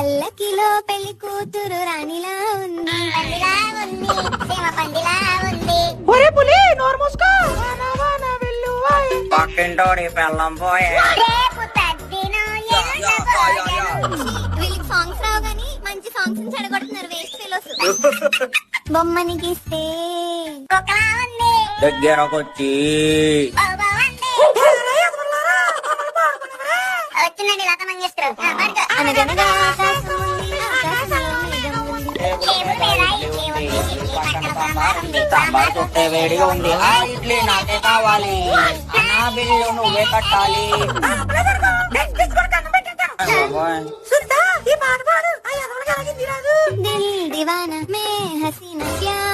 పల్లకిలో పెళ్లి కూతురు రాణిలా ఉంది, పందిలా ఉంది, సీమ పందిలా ఉంది. ఒరే పులి నోరు మూసుకో. పక్కింటోడి పెళ్ళం పోయే. రేపు తద్దినం వీళ్ళకి సాంగ్స్ రావు గానీ మంచి సాంగ్స్ చెడగొడుతున్నారు వేస్ట్ ఫెలోస్. బొమ్మని గీస్తే కుక్కలా ఉంది, దగ్గరకొచ్చి వచ్చిందండి లత మంగేశ్వరం. అనగనగా ఆకాశం ఉంది, ఆకాశంలో మేఘం ఉంది, చేపల మీద ఇడ్లీ ఉంది, ఇడ్లీ పక్కన సాంబార్ ఉంది, సాంబార్ చుట్టే వేడిగా ఉంది. ఆ ఇడ్లీ నాకే కావాలి, నా బిల్లు నువ్వే కట్టాలి. దిల్ దివానా మే హసీనా ప్యార్